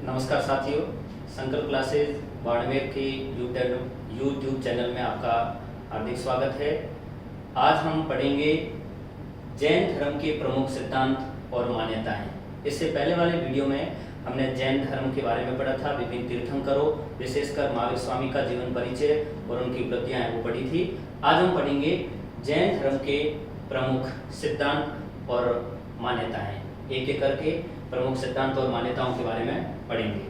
नमस्कार साथियों, संकल्प क्लासेज बाड़मेर के यूट्यूब चैनल में आपका हार्दिक स्वागत है। आज हम पढ़ेंगे जैन धर्म के प्रमुख सिद्धांत और मान्यताएं। इससे पहले वाले वीडियो में हमने जैन धर्म के बारे में पढ़ा था, विभिन्न तीर्थंकरों, विशेषकर महावीर स्वामी का जीवन परिचय और उनकी उपलब्धियां वो पढ़ी थी। आज हम पढ़ेंगे जैन धर्म के प्रमुख सिद्धांत और मान्यताएं। एक एक करके प्रमुख सिद्धांत और मान्यताओं के बारे में पढ़ेंगे।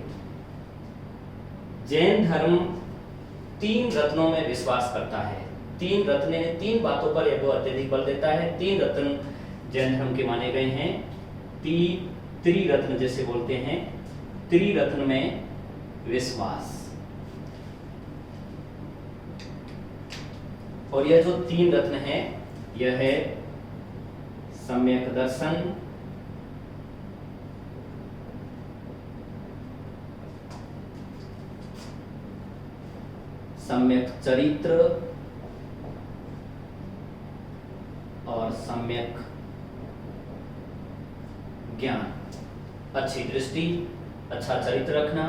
जैन धर्म 3 रत्नों में विश्वास करता है। 3 रत्न, 3 बातों पर यह अत्यधिक बल देता है। 3 रत्न जैन धर्म के माने गए हैं। त्रिरत्न जैसे बोलते हैं, त्रिरत्न में विश्वास। और यह जो 3 रत्न है, यह है सम्यक दर्शन, सम्यक चरित्र और सम्यक ज्ञान। अच्छी दृष्टि, अच्छा चरित्र रखना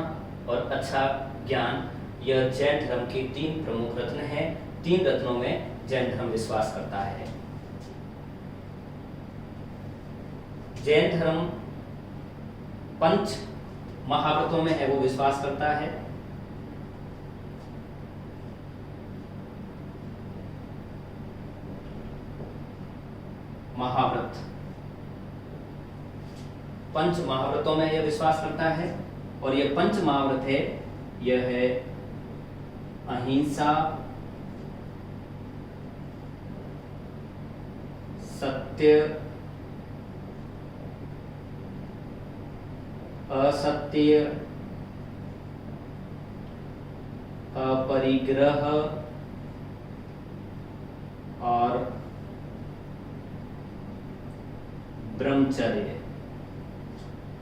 और अच्छा ज्ञान, यह जैन धर्म के 3 प्रमुख रत्न हैं। 3 रत्नों में जैन धर्म विश्वास करता है। जैन धर्म 5 महाव्रतों में है वो विश्वास करता है। महाव्रत, 5 महाव्रतों में यह विश्वास करता है। और यह 5 महाव्रत है, यह है अहिंसा, सत्य, असत्य, अपरिग्रह और ब्रह्मचर्य।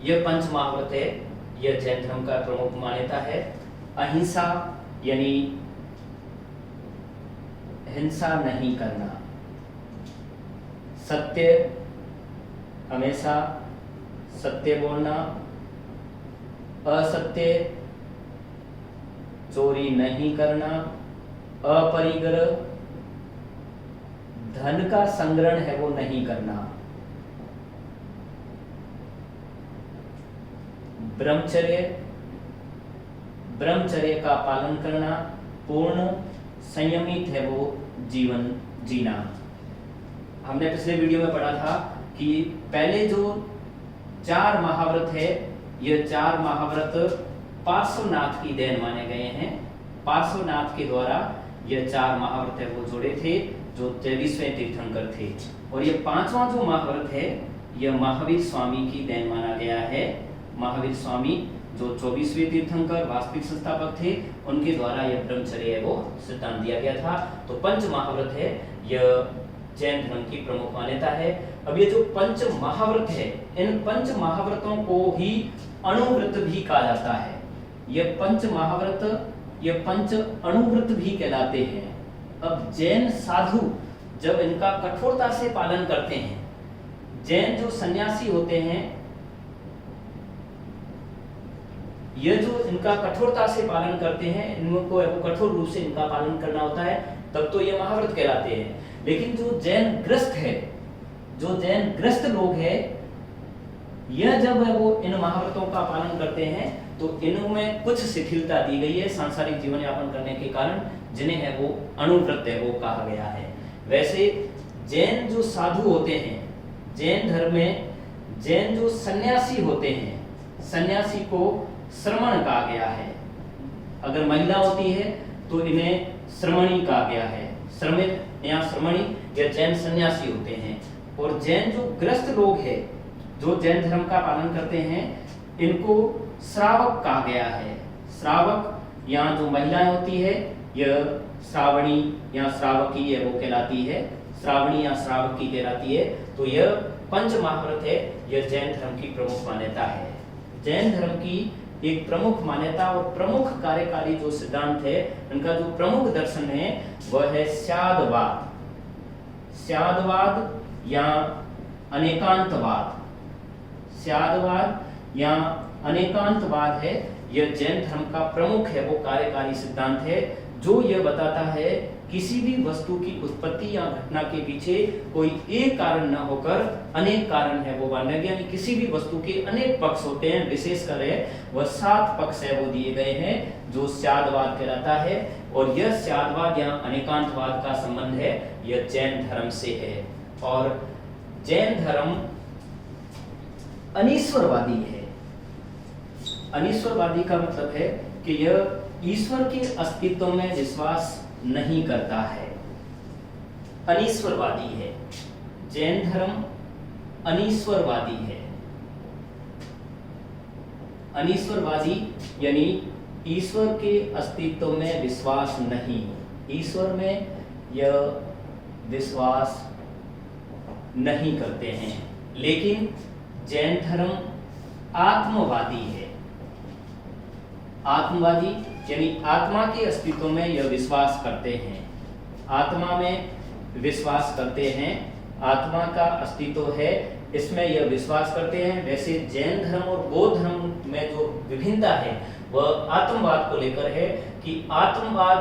यह 5 महाव्रत है, यह जैन धर्म का प्रमुख मान्यता है। अहिंसा यानी हिंसा नहीं करना, सत्य, हमेशा सत्य बोलना, असत्य, चोरी नहीं करना, अपरिग्रह, धन का संग्रहण है वो नहीं करना, ब्रह्मचर्य, ब्रह्मचर्य का पालन करना, पूर्ण संयमित है वो जीवन जीना। हमने पिछले वीडियो में पढ़ा था कि पहले जो 4 महाव्रत है, यह 4 महाव्रत पार्श्वनाथ की देन माने गए हैं। पार्श्वनाथ के द्वारा यह 4 महाव्रत है वो जोड़े थे, जो 23वें तीर्थंकर थे। और यह 5वां जो महाव्रत है, यह महावीर स्वामी की देन माना गया है। महावीर स्वामी जो 24वें तीर्थंकर वास्तविक संस्थापक थे, उनके द्वारा यह ब्रह्मचर्य वो सिद्धांत दिया गया था। तो 5 महाव्रत है, यह जैन धर्म की प्रमुख मान्यता है। अब ये जो 5 महाव्रत है, इन 5 महाव्रतों को ही अणुव्रत भी कहा जाता है। ये 5 महाव्रत, ये 5 अणुव्रत भी कहलाते हैं। अब जैन साधु जब इनका कठोरता से पालन करते हैं, जैन जो सन्यासी होते हैं, ये जो इनका कठोरता से पालन करते हैं, इनको कठोर रूप से इनका पालन करना होता है, तब तो ये महाव्रत कहलाते हैं। लेकिन जो जैन ग्रस्त है, जो जैन ग्रस्त लोग हैं, यह जब है वो इन महाव्रतों का पालन करते हैं, तो इनमें कुछ शिथिलता दी गई है सांसारिक जीवन यापन करने के कारण, जिन्हें है वो अणुव्रत है वो कहा गया है। वैसे जैन जो साधु होते हैं, जैन धर्म में जैन जो सन्यासी होते हैं, सन्यासी को श्रमण कहा गया है। अगर महिला होती है तो इन्हें श्रमणी कहा गया है। श्रमित या श्रमणी या जैन सन्यासी होते हैं। और जैन जो ग्रस्त लोग हैं, जो जैन धर्म का पालन करते हैं, इनको श्रावक कहा गया है। श्रावक या जो महिलाएं होती है, यह श्रावणी या श्रावकी है वो कहलाती है। श्रावणी या श्रावकी कहलाती है। तो यह 5 महाव्रत है, यह जैन धर्म की प्रमुख मान्यता है। जैन धर्म की एक प्रमुख मान्यता और प्रमुख कार्यकारी जो सिद्धांत है, उनका जो प्रमुख दर्शन है वह है स्यादवाद। स्यादवाद या अनेकांतवाद। स्यादवाद या अनेकांतवाद है, यह जैन धर्म का प्रमुख है वो कार्यकारी सिद्धांत है, जो यह बताता है किसी भी वस्तु की उत्पत्ति या घटना के पीछे कोई एक कारण न होकर अनेक कारण है वो माना गया। यानी किसी भी वस्तु के अनेक पक्ष होते हैं, विशेषकर है वह 7 पक्ष है वो दिए गए हैं, जो स्यादवाद कहलाता है। और यह स्यादवाद या अनेकांतवाद का संबंध है यह जैन धर्म से है। और जैन धर्म अनीश्वरवादी है। अनीश्वरवादी का मतलब है कि यह ईश्वर के अस्तित्व में विश्वास नहीं करता है, अनीश्वरवादी है। जैन धर्म अनीश्वरवादी है। अनीश्वरवादी यानी ईश्वर के अस्तित्व में विश्वास नहीं, ईश्वर में यह विश्वास नहीं करते हैं। लेकिन जैन धर्म आत्मवादी है। आत्मवादी यानी आत्मा के अस्तित्व में यह विश्वास करते हैं, आत्मा में विश्वास करते हैं, आत्मा का अस्तित्व है इसमें यह विश्वास करते हैं। वैसे जैन धर्म और बौद्ध धर्म में जो विभिन्नता है वह आत्मवाद को लेकर है कि आत्मवाद,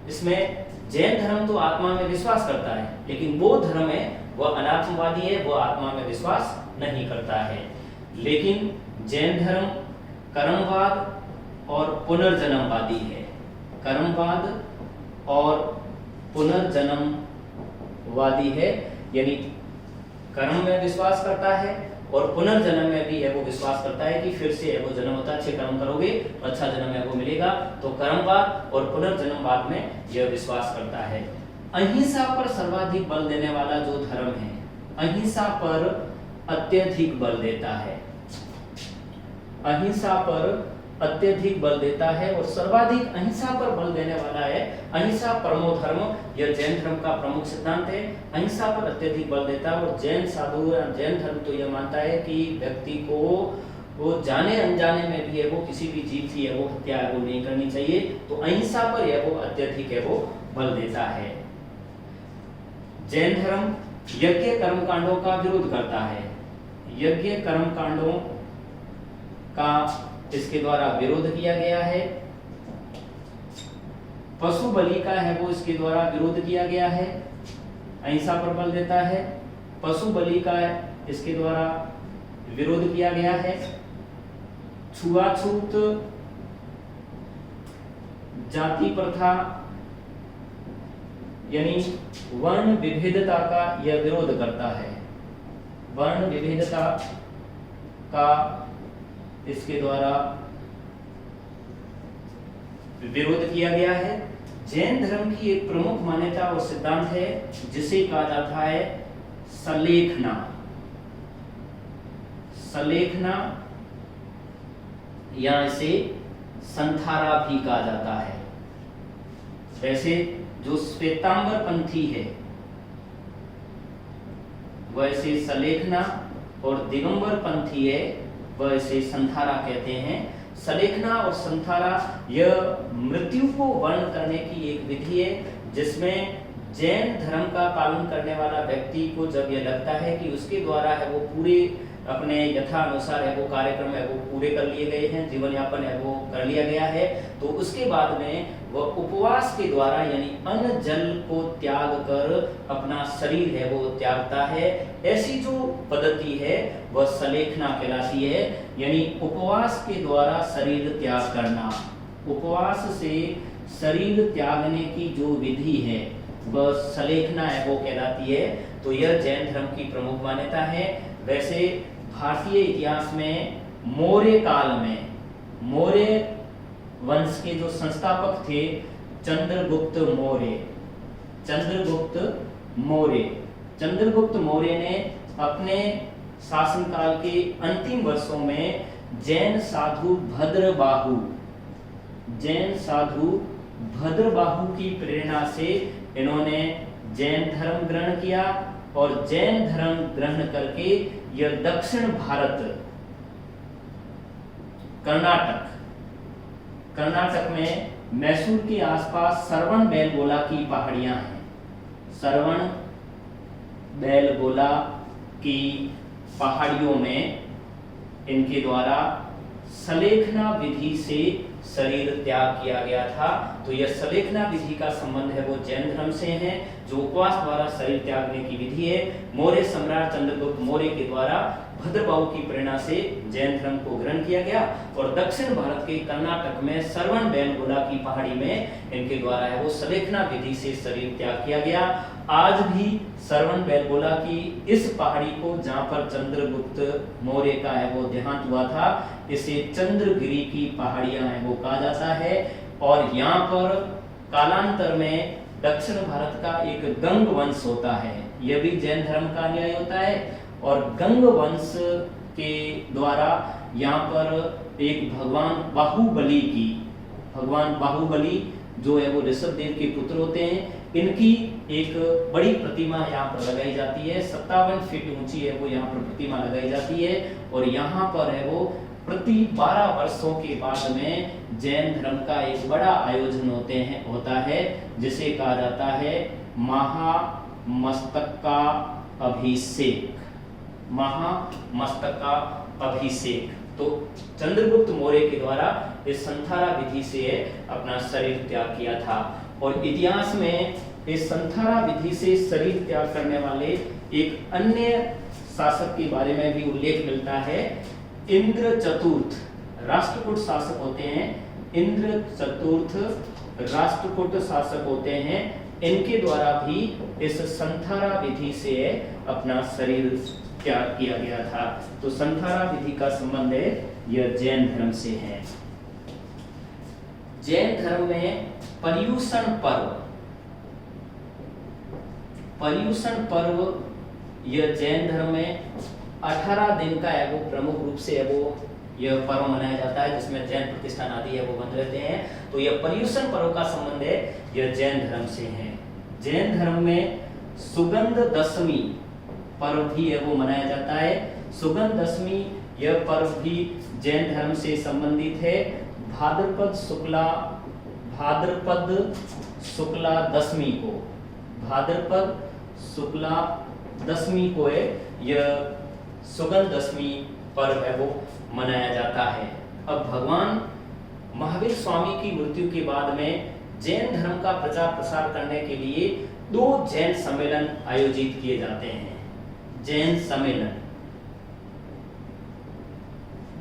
इसमें जैन धर्म तो आत्मा में विश्वास करता है, लेकिन बौद्ध धर्म में वह अनात्मवादी है, वह आत्मा में विश्वास नहीं करता है। लेकिन जैन धर्म कर्मवाद और पुनर्जन्मवादी है। कर्मवाद और पुनर्जन्मवादी है, यानी कर्म में विश्वास करता है और पुनर्जन्म में भी है वो विश्वास करता है कि फिर से है वो जन्म होता है, अच्छे कर्म करोगे तो अच्छा जन्म है वो मिलेगा। तो कर्मवाद और पुनर्जन्मवाद में यह विश्वास करता है। अहिंसा पर सर्वाधिक बल देने वाला जो धर्म है, अहिंसा पर अत्यधिक बल देता है, अहिंसा पर अत्यधिक बल देता है और सर्वाधिक अहिंसा पर बल देने वाला है अहिंसा परमो धर्म। यह जैन धर्म का प्रमुख सिद्धांत है, अहिंसा पर अत्यधिक बल देता है। और जैन साधु जैन धर्म तो यह मानता है कि व्यक्ति को वो जाने अनजाने में भी है वो किसी भी जीव की है वो हत्या है वो नहीं करनी चाहिए। तो अहिंसा पर है वो अत्यधिक है वो बल देता है। जैन धर्म यज्ञ कर्म कांडों का विरोध करता है, यज्ञ कर्म कांडों का इसके द्वारा विरोध किया गया है। पशु बलि का है वो इसके द्वारा विरोध किया गया है, अहिंसा पर बल देता है। पशु बलि का इसके द्वारा विरोध किया गया है। छुआछूत, जाति प्रथा यानी वर्ण विभेदता का यह विरोध करता है, वर्ण विभेदता का इसके द्वारा विरोध किया गया है। जैन धर्म की एक प्रमुख मान्यता और सिद्धांत है जिसे कहा जाता है सलेखना। सलेखना या इसे संथारा भी कहा जाता है। वैसे जो श्वेतांबर पंथी है वैसे सलेखना और दिगंबर पंथी है वह इसे संथारा कहते हैं। सलेखना और संथारा यह मृत्यु को वर्ण करने की एक विधि है जिसमें जैन धर्म का पालन करने वाला व्यक्ति को जब यह लगता है कि उसके द्वारा है वो पूरे अपने यथानुसार है वो कार्यक्रम है वो पूरे कर लिए गए हैं, जीवन यापन है वो कर लिया गया है, तो उसके बाद में वह उपवास के द्वारा यानी अन्न जल को त्याग कर अपना शरीर है वो त्यागता है। ऐसी जो पद्धति है वह सलेखना कहलाती है, यानी उपवास के द्वारा शरीर त्याग करना। उपवास से शरीर त्यागने की जो विधि है वह सलेखना है वो कहलाती है। तो यह जैन धर्म की प्रमुख मान्यता है। वैसे भारतीय इतिहास में मौर्य काल में मौर्य वंश के जो संस्थापक थे चंद्रगुप्त मौर्य, चंद्रगुप्त मौर्य ने अपने शासनकाल के अंतिम वर्षों में जैन साधु भद्रबाहु की प्रेरणा से इन्होंने जैन धर्म ग्रहण किया और जैन धर्म ग्रहण करके यह दक्षिण भारत कर्नाटक में मैसूर के आसपास श्रवण बेलगोला की पहाड़ियां हैं। श्रवण बेलगोला की पहाड़ियों में इनके द्वारा सलेखना विधि से शरीर त्याग किया गया था। तो यह सलेखना विधि का संबंध है वो जैन धर्म से है, जो उपवास द्वारा शरीर त्यागने की विधि है। मौर्य सम्राट चंद्रगुप्त मौर्य के द्वारा भद्रबाहु की प्रेरणा से जैन धर्म को ग्रहण किया गया और दक्षिण भारत के कर्नाटक में श्रवणबेलगोला की पहाड़ी में इनके द्वारा है वो सलेखना विधि से शरीर त्याग किया गया। आज भी श्रवणबेलगोला की इस पहाड़ी को, जहां पर चंद्रगुप्त मौर्य का है वो देहांत हुआ था, इसे चंद्रगिरी की पहाड़ियां है वो कहा जाता है। और यहाँ पर कालांतर में दक्षिण भारत का एक गंग वंश होता है, यह भी जैन धर्म का अनुयायी होता है। और गंग वंश के द्वारा यहाँ पर एक भगवान बाहुबली जो है वो ऋषभ देव के पुत्र होते हैं, इनकी एक बड़ी प्रतिमा यहाँ पर लगाई जाती है। 57 फीट ऊंची है वो यहाँ पर प्रतिमा लगाई जाती है। और यहाँ पर है वो प्रति 12 वर्षों के बाद में जैन धर्म का एक बड़ा आयोजन होता है, जिसे कहा जाता है महामस्तका अभिषेक। तो चंद्रगुप्त मौर्य के द्वारा इस संथारा विधि से अपना शरीर त्याग किया था। और इतिहास में इस संथारा विधि से शरीर त्याग करने वाले एक अन्य शासक के बारे में भी उल्लेख मिलता है। इंद्र चतुर्थ राष्ट्रकूट शासक होते हैं, इंद्र चतुर्थ राष्ट्रकूट शासक होते हैं, इनके द्वारा भी इस संथारा विधि से अपना शरीर त्याग किया गया था। तो संथारा विधि का संबंध है यह जैन धर्म से है। जैन धर्म में पर्युषण पर्व यह जैन धर्म में 18 दिन का है वो प्रमुख रूप से है वो यह पर्व मनाया जाता है, जिसमें जैन प्रतिष्ठान आदि है वो बंद रहते हैं। तो यह पर्युषण पर्व का संबंध है यह जैन धर्म से है। जैन धर्म में सुगंध दशमी पर्व भी है वो मनाया जाता है। सुगंध दशमी यह पर्व भी जैन धर्म से संबंधित है। भाद्रपद शुक्ला दशमी को है यह सुगंध दशमी पर्व है वो मनाया जाता है। अब भगवान महावीर स्वामी की मृत्यु के बाद में जैन धर्म का प्रचार प्रसार करने के लिए 2 जैन सम्मेलन आयोजित किए जाते हैं।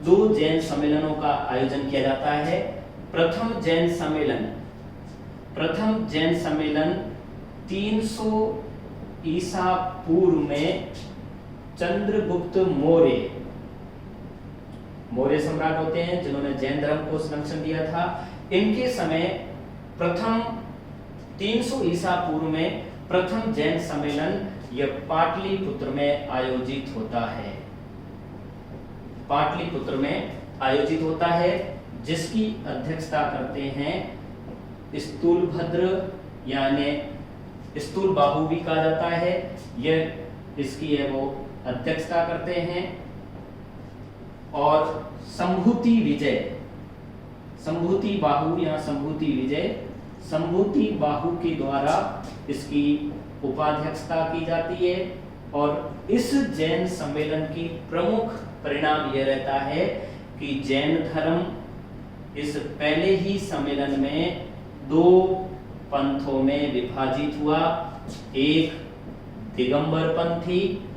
2 जैन सम्मेलनों का आयोजन किया जाता है। प्रथम जैन सम्मेलन 300 ईसा पूर्व में चंद्रगुप्त मौर्य सम्राट होते हैं, जिन्होंने जैन धर्म को संरक्षण दिया था। इनके समय प्रथम 300 ईसा पूर्व में प्रथम जैन सम्मेलन यह पाटलिपुत्र में आयोजित होता है, जिसकी अध्यक्षता करते हैं स्थूलभद्र, यानी स्थूल बाहु भी कहा जाता है, यह इसकी है वो अध्यक्षता करते हैं। और संभूति बाहु के द्वारा इसकी उपाध्यक्षता की जाती है। और इस जैन सम्मेलन की प्रमुख परिणाम यह रहता है कि जैन धर्म इस पहले ही सम्मेलन में 2 पंथों में विभाजित हुआ। एक दिगंबर पंथी,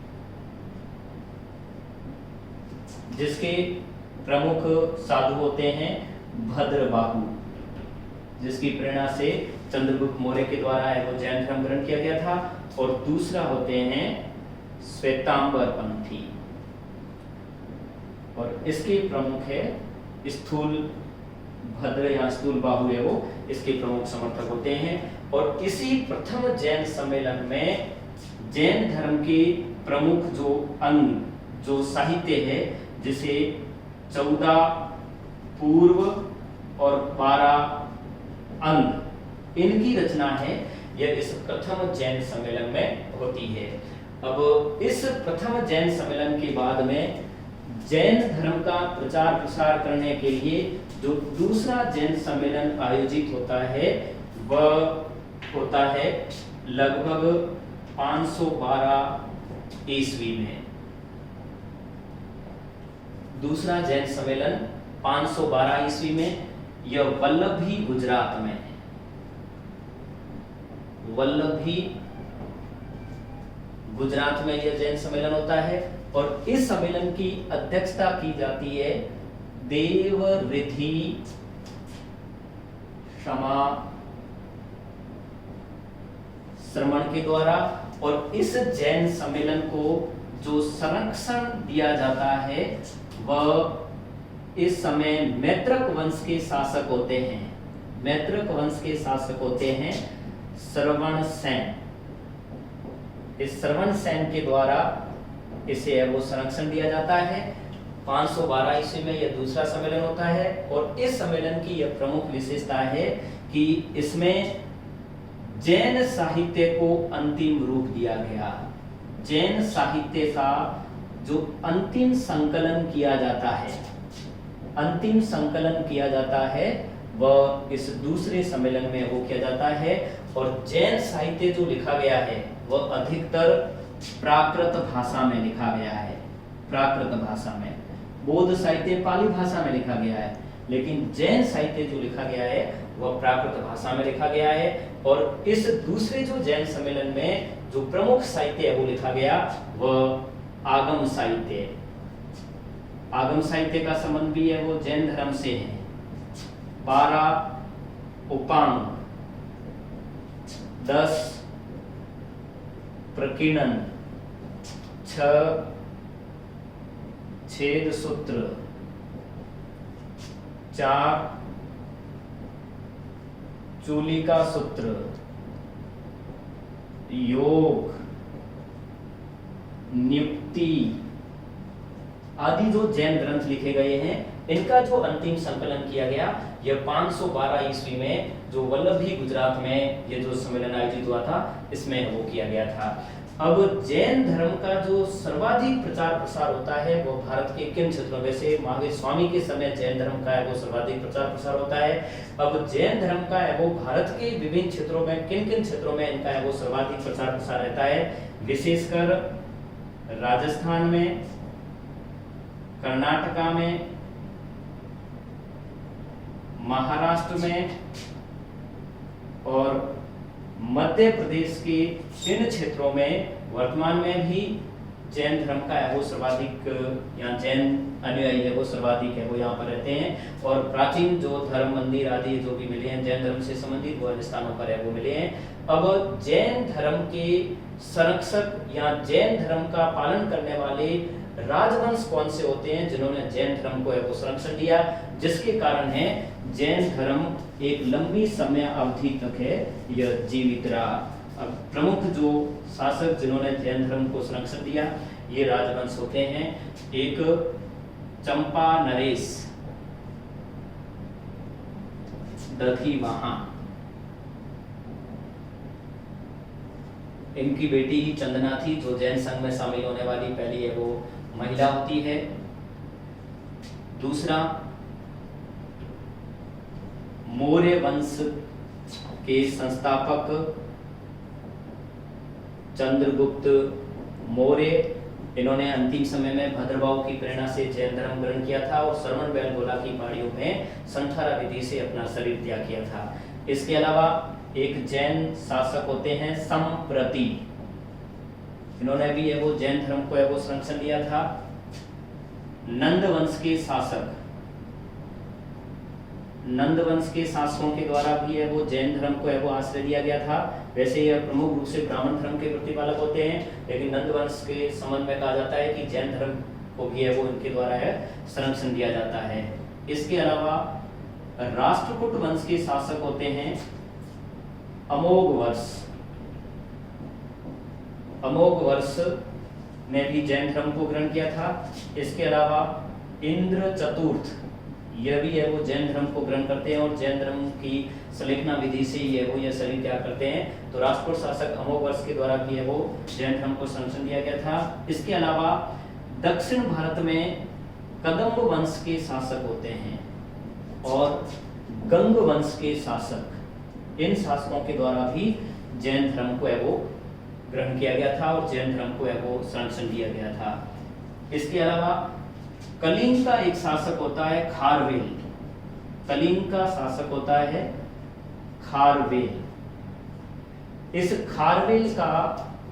जिसके प्रमुख साधु होते हैं भद्रबाहु, जिसकी प्रेरणा से चंद्रगुप्त मौर्य के द्वारा है वो जैन धर्म ग्रहण किया गया था। और दूसरा होते हैं श्वेतांबर पंथी, और इसके प्रमुख है स्थूल भद्र या स्थूल बाहु है वो इसके प्रमुख समर्थक होते हैं। और इसी प्रथम जैन सम्मेलन में जैन धर्म के प्रमुख जो साहित्य है, जिसे 14 पूर्व और 12 अंग इनकी रचना है, यह इस प्रथम जैन सम्मेलन में होती है। अब इस प्रथम जैन सम्मेलन के बाद में जैन धर्म का प्रचार प्रसार करने के लिए जो दूसरा जैन सम्मेलन आयोजित होता है वह होता है लगभग 512 ईस्वी में। दूसरा जैन सम्मेलन 512 ईस्वी में, यह वल्लभी गुजरात में है। वल्लभी गुजरात में यह जैन सम्मेलन होता है और इस सम्मेलन की अध्यक्षता की जाती है देवरिधि क्षमा श्रमण के द्वारा। और इस जैन सम्मेलन को जो संरक्षण दिया जाता है वह इस समय मैत्रक वंश के शासक होते हैं। मैत्रक वंश के शासक होते हैं श्रवण सेन। इस श्रवण सेन के द्वारा इसे वो संरक्षण दिया जाता है। 512 ईस्वी में यह दूसरा सम्मेलन होता है और इस सम्मेलन की यह प्रमुख विशेषता है कि इसमें जैन साहित्य को अंतिम रूप दिया गया। जैन साहित्य का जो अंतिम संकलन किया जाता है, अंतिम संकलन किया जाता है वह इस दूसरे सम्मेलन में वो किया जाता है। और जैन साहित्य जो लिखा गया है वह अधिकतर प्राकृत भाषा में लिखा गया है। प्राकृत भाषा में, बौद्ध साहित्य पाली भाषा में लिखा गया है, लेकिन जैन साहित्य जो लिखा गया है वह प्राकृत भाषा में लिखा गया है। और इस दूसरे जो जैन सम्मेलन में जो प्रमुख साहित्य है वो लिखा गया वह आगम साहित्य है। आगम साहित्य का संबंध भी है वो जैन धर्म से है। 12 उपांग, 10 प्रकीर्णन, 6 छेद सूत्र, 4 चूलिका सूत्र, योग, नियुक्ति आदि जो जैन ग्रंथ लिखे गए हैं इनका जो अंतिम संकलन किया गया यह 512 ईस्वी में जो वल्लभी गुजरात में ये जो सम्मेलन आयोजित हुआ था इसमें वो किया गया था। अब जैन धर्म का जो सर्वाधिक प्रचार प्रसार होता है वो भारत के किन क्षेत्रों में, वैसे महावीर स्वामी के समय जैन धर्म का है वो सर्वाधिक प्रचार प्रसार होता है। अब जैन धर्म का है वो भारत के विभिन्न क्षेत्रों में किन किन क्षेत्रों में इनका है वो सर्वाधिक प्रचार प्रसार रहता है, विशेषकर राजस्थान में, कर्नाटका में, महाराष्ट्र में और मध्य प्रदेश के इन क्षेत्रों में वर्तमान में भी जैन धर्म का है वो सर्वाधिक, यहाँ जैन अनुयायी है वो सर्वाधिक है वो यहाँ पर रहते हैं। और प्राचीन जो धर्म मंदिर आदि जो भी मिले हैं जैन धर्म से संबंधित वो अन्य स्थानों पर है वो मिले हैं। अब जैन धर्म के संरक्षक या जैन धर्म का पालन करने वाले राजवंश कौन से होते हैं जिन्होंने जैन धर्म को है वो संरक्षण दिया, जिसके कारण है जैन धर्म एक लंबी समय अवधि तक है यह जीवित रहा। अब प्रमुख जो शासक जिन्होंने जैन धर्म को संरक्षण दिया ये राजवंश होते हैं, एक चंपा नरेश दधिवाहा, इनकी बेटी ही चंदना थी जो जैन संघ में शामिल होने वाली पहली है वो महिला होती है। दूसरा मौर्य वंश के संस्थापक चंद्रगुप्त मौर्य, इन्होंने अंतिम समय में भद्रभाव की प्रेरणा से जैन धर्म ग्रहण किया था और श्रवण बेलगोला की पहाड़ियों में संठारा विधि से अपना शरीर त्याग किया था। इसके अलावा एक जैन शासक होते हैं संप्रति, इन्होंने भी है वो जैन धर्म को है वो संरक्षण दिया था। नंद वंश के शासक, नंद वंश के शासकों के द्वारा भी है वो जैन धर्म को है वो आश्रय दिया गया था। वैसे यह प्रमुख रूप से ब्राह्मण धर्म के प्रतिपालक होते हैं, लेकिन नंद वंश के संबंध में कहा जाता है कि जैन धर्म को भी है वो इनके द्वारा है संरक्षण दिया जाता है। इसके अलावा राष्ट्रकूट वंश के शासक होते हैं अमोघ वर्ष, अमोघ वर्ष ने भी जैन धर्म को ग्रहण किया था। इसके अलावा इंद्र चतुर्थ यह भी है वो जैन धर्म को ग्रहण करते हैं और जैन धर्म की सलेखना विधि से ही है वो यह शरीर त्याग करते हैं। तो राष्ट्रकूट शासक अमोघ वर्ष के द्वारा भी है वो जैन धर्म को संरक्षण दिया गया था। इसके अलावा दक्षिण भारत में कदम्ब वंश के शासक होते हैं और गंग वंश के शासक, इन शासकों के द्वारा भी जैन धर्म को है वो ग्रहण किया गया था और जैन धर्म को है वो संरक्षण दिया गया था। इसके अलावा कलिंग का एक शासक होता है खारवेल। कलिंग का शासक होता है खारवेल। इस खारवेल का,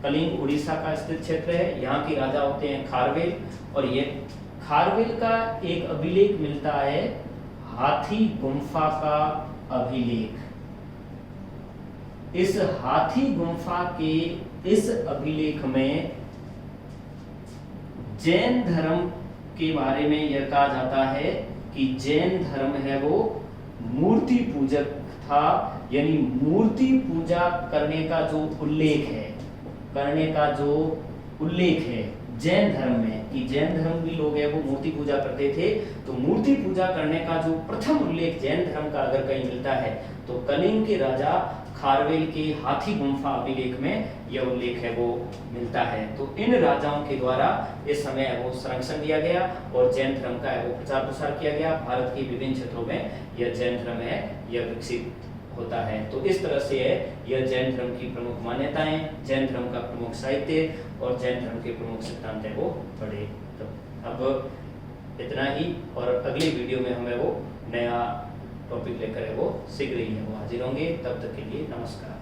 कलिंग उड़ीसा का स्थित क्षेत्र है, यहाँ के राजा होते हैं खारवेल। और ये खारवेल का एक अभिलेख मिलता है, हाथी गुम्फा का अभिलेख। इस हाथी गुम्फा के इस अभिलेख में जैन धर्म के बारे में यह कहा जाता है कि जैन धर्म है वो मूर्ति पूजक था, यानी मूर्ति पूजा करने का जो उल्लेख है, जैन धर्म में, कि जैन धर्म भी लोग हैं वो मूर्ति पूजा करते थे, तो मूर्ति पूजा करने का जो प्रथम उल्लेख जैन धर्म का अगर कहीं मिलता है तो कलिंग के राजा खारवेल के हाथी गुम्फा अभिलेख में यह उल्लेख है वो मिलता है। तो इन राजाओं के द्वारा इस समय वो संरक्षण दिया गया और जैन धर्म का वो प्रचार प्रसार किया गया। भारत के विभिन्न क्षेत्रों में यह जैन धर्म है यह विकसित होता है। तो इस तरह से है यह जैन धर्म की प्रमुख मान्यताएं, जैन धर्म का प्रमुख साहित्य और जैन धर्म के प्रमुख सिद्धांत है वो पढ़े। तो अब इतना ही, और अगले वीडियो में हमें वो नया टॉपिक लेकर है वो शीघ्र ही है वो हाजिर होंगे। तब तक के लिए नमस्कार।